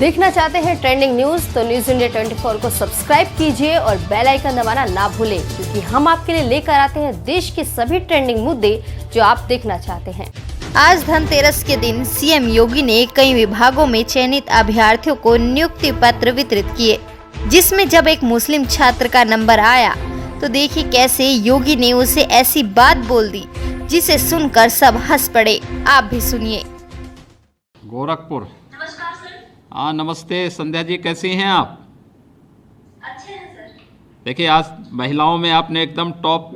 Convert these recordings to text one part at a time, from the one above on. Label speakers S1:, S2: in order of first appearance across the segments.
S1: देखना चाहते हैं ट्रेंडिंग न्यूज तो न्यूज इंडिया 24 को सब्सक्राइब कीजिए और बेल आइकन दबाना ना भूलें, क्योंकि हम आपके लिए लेकर आते हैं देश के सभी ट्रेंडिंग मुद्दे जो आप देखना चाहते हैं।
S2: आज धनतेरस के दिन सीएम योगी ने कई विभागों में चयनित अभ्यर्थियों को नियुक्ति पत्र वितरित किए, जिसमें जब एक मुस्लिम छात्र का नंबर आया तो देखिए कैसे योगी ने उसे ऐसी बात बोल दी जिसे सुनकर सब हंस पड़े। आप भी सुनिए।
S3: गोरखपुर।
S4: नमस्कार सर।
S3: हाँ नमस्ते संध्या जी, कैसी हैं आप?
S4: अच्छे हैं सर।
S3: देखिए आज महिलाओं में आपने एकदम टॉप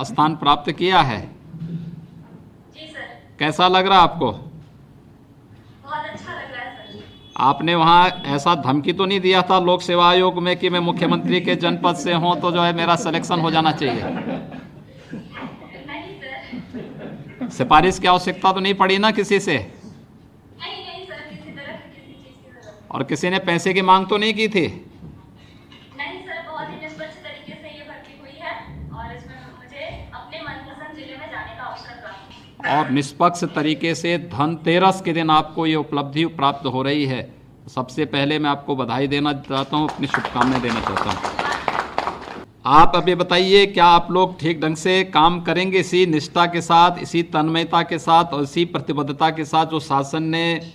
S3: स्थान प्राप्त किया है।
S4: जी सर।
S3: कैसा लग रहा आपको?
S4: बहुत अच्छा लग रहा है सर।
S3: आपने वहाँ ऐसा धमकी तो नहीं दिया था लोक सेवा आयोग में कि मैं मुख्यमंत्री के जनपद से हूँ तो जो है मेरा सिलेक्शन हो जाना चाहिए?
S4: नहीं सर।
S3: सिफारिश की आवश्यकता तो नहीं पड़ी ना किसी से?
S4: नहीं सर, किसी तरह की किसी चीज की जरूरत
S3: और किसी ने पैसे की मांग तो नहीं की थी?
S4: नहीं सर, बहुत ही निष्पक्ष तरीके से ये भर्ती हुई है और इसमें मुझे अपने मनपसंद जिले में जाने का अवसर प्राप्त हुआ।
S3: और निष्पक्ष तरीके से धनतेरस के दिन आपको ये उपलब्धि प्राप्त हो रही है। सबसे पहले मैं आपको बधाई देना चाहता हूँ, अपनी शुभकामनाएं देना चाहता हूँ। आप अभी बताइए, क्या आप लोग ठीक ढंग से काम करेंगे इसी निष्ठा के साथ, इसी तन्मयता के साथ और इसी प्रतिबद्धता के साथ जो शासन ने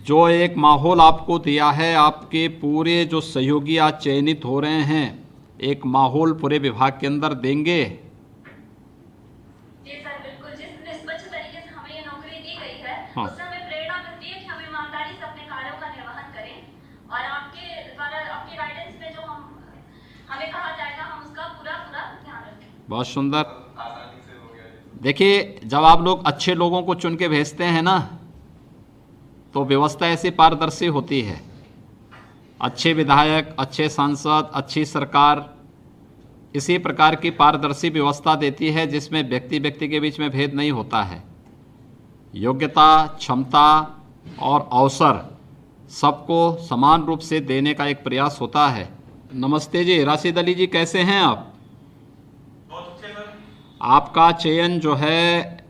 S3: जो एक माहौल आपको दिया है, आपके पूरे जो सहयोगी आज चयनित हो रहे हैं, एक माहौल पूरे विभाग के अंदर देंगे?
S4: जी सर, बिल्कुल। जिस निष्पक्ष तरीके से हमें ये नौकरी दी गई है,
S3: हाँ।
S4: उससे हमें प्रेरणा मिलती है कि हम ईमानदारी से अपने कार्यों का निर्वहन करें और आपके द्वारा आपके गाइडेंस में जो हमें कहा जाएगा हम उसका पूरा ध्यान रखें।
S3: बहुत सुंदर। देखिए जब आप लोग अच्छे लोगों को चुन के भेजते हैं ना, तो व्यवस्था ऐसी पारदर्शी होती है। अच्छे विधायक, अच्छे सांसद, अच्छी सरकार इसी प्रकार की पारदर्शी व्यवस्था देती है जिसमें व्यक्ति व्यक्ति के बीच में भेद नहीं होता है। योग्यता, क्षमता और अवसर सबको समान रूप से देने का एक प्रयास होता है। नमस्ते जी, राशिद अली जी, कैसे हैं आप?
S5: बहुत अच्छे सर।
S3: आपका चयन जो है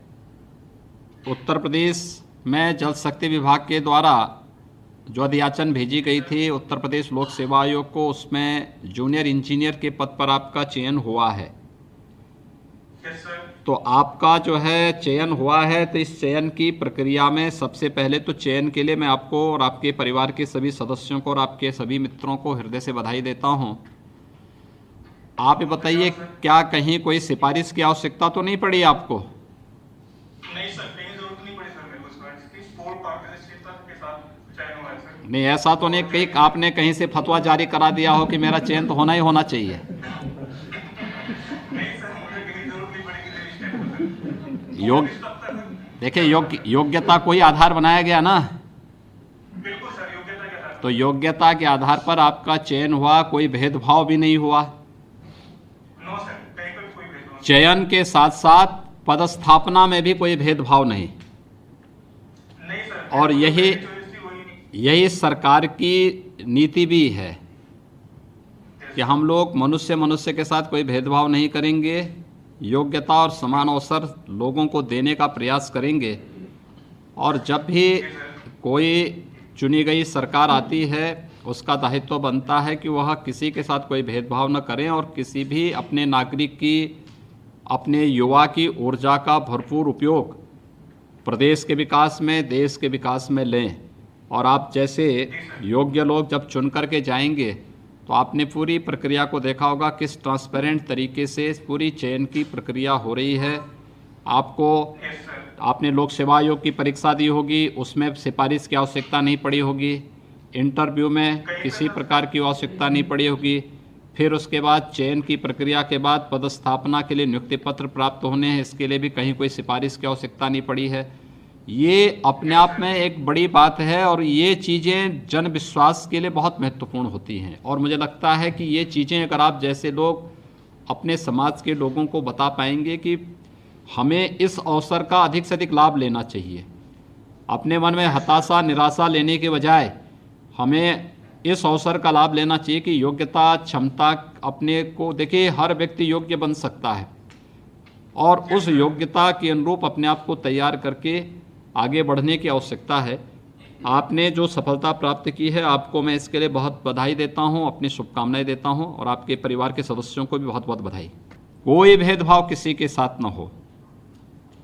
S3: उत्तर प्रदेश में जल शक्ति विभाग के द्वारा जो अधियाचन भेजी गई थी उत्तर प्रदेश लोक सेवा आयोग को, उसमें जूनियर इंजीनियर के पद पर आपका चयन हुआ है।
S5: Yes sir.
S3: तो आपका जो है चयन हुआ है, तो इस चयन की प्रक्रिया में सबसे पहले तो चयन के लिए मैं आपको और आपके परिवार के सभी सदस्यों को और आपके सभी मित्रों को हृदय से बधाई देता हूं। आप ये बताइए, क्या कहीं कोई सिफारिश की आवश्यकता तो नहीं पड़ी आपको?
S5: नहीं सर, कहीं जरूरत नहीं पड़ी सर मेरे को सिफारिश की। स्पोर्ट पारदर्शिता के साथ चयन हुआ है सर।
S3: नहीं, ऐसा तो नहीं कहीं आपने कहीं से फतवा जारी करा दिया हो कि मेरा चयन तो होना ही होना चाहिए?
S5: नहीं सर, मुझे कहीं जरूरत नहीं पड़ेगी सर इस टाइम पर।
S3: देखिए योग्यता कोई आधार बनाया गया ना?
S5: बिल्कुल सर, योग्यता के आधार।
S3: तो योग्यता के आधार पर आपका चयन हुआ, कोई भेदभाव भी नहीं हुआ।
S5: नो सर, कहीं पर कोई भेदभाव
S3: चयन के साथ साथ पदस्थापना में भी कोई भेदभाव नहीं।
S5: नहीं सर।
S3: और यही सरकार की नीति भी है कि हम लोग मनुष्य के साथ कोई भेदभाव नहीं करेंगे, योग्यता और समान अवसर लोगों को देने का प्रयास करेंगे। और जब भी कोई चुनी गई सरकार आती है, उसका दायित्व बनता है कि वह किसी के साथ कोई भेदभाव न करें और किसी भी अपने नागरिक की, अपने युवा की ऊर्जा का भरपूर उपयोग प्रदेश के विकास में, देश के विकास में लें। और आप जैसे योग्य लोग जब चुन करके जाएंगे तो आपने पूरी प्रक्रिया को देखा होगा किस ट्रांसपेरेंट तरीके से पूरी चयन की प्रक्रिया हो रही है। आपने लोक सेवा आयोग की परीक्षा दी होगी, उसमें सिफारिश की आवश्यकता नहीं पड़ी होगी। इंटरव्यू में किसी प्रकार की आवश्यकता नहीं पड़ी होगी। फिर उसके बाद चयन की प्रक्रिया के बाद पदस्थापना के लिए नियुक्ति पत्र प्राप्त होने हैं, इसके लिए भी कहीं कोई सिफारिश की आवश्यकता नहीं पड़ी है। ये अपने आप में एक बड़ी बात है और ये चीज़ें जन विश्वास के लिए बहुत महत्वपूर्ण होती हैं। और मुझे लगता है कि ये चीज़ें अगर आप जैसे लोग अपने समाज के लोगों को बता पाएंगे कि हमें इस अवसर का अधिक से अधिक लाभ लेना चाहिए, अपने मन में हताशा, निराशा लेने के बजाय हमें इस अवसर का लाभ लेना चाहिए कि योग्यता, क्षमता अपने को, देखिए हर व्यक्ति योग्य बन सकता है और उस योग्यता के अनुरूप अपने आप को तैयार करके आगे बढ़ने की आवश्यकता है। आपने जो सफलता प्राप्त की है आपको मैं इसके लिए बहुत बधाई देता हूं, अपनी शुभकामनाएं देता हूं और आपके परिवार के सदस्यों को भी बहुत बहुत बधाई। कोई भेदभाव किसी के साथ न हो,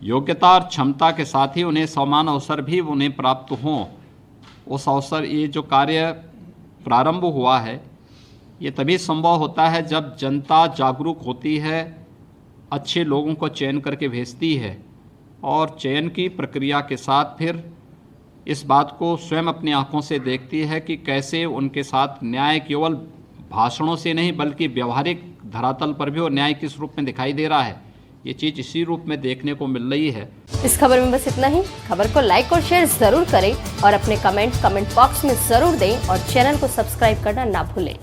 S3: योग्यता और क्षमता के साथ ही उन्हें समान अवसर भी उन्हें प्राप्त हों। उस अवसर ये जो कार्य प्रारंभ हुआ है ये तभी संभव होता है जब जनता जागरूक होती है, अच्छे लोगों को चयन करके भेजती है और चयन की प्रक्रिया के साथ फिर इस बात को स्वयं अपनी आंखों से देखती है कि कैसे उनके साथ न्याय केवल भाषणों से नहीं बल्कि व्यवहारिक धरातल पर भी और न्याय किस रूप में दिखाई दे रहा है, ये चीज़ इसी रूप में देखने को मिल रही है।
S1: इस खबर में बस इतना ही। खबर को लाइक और शेयर जरूर करें और अपने कमेंट बॉक्स में जरूर दें और चैनल को सब्सक्राइब करना ना भूलें।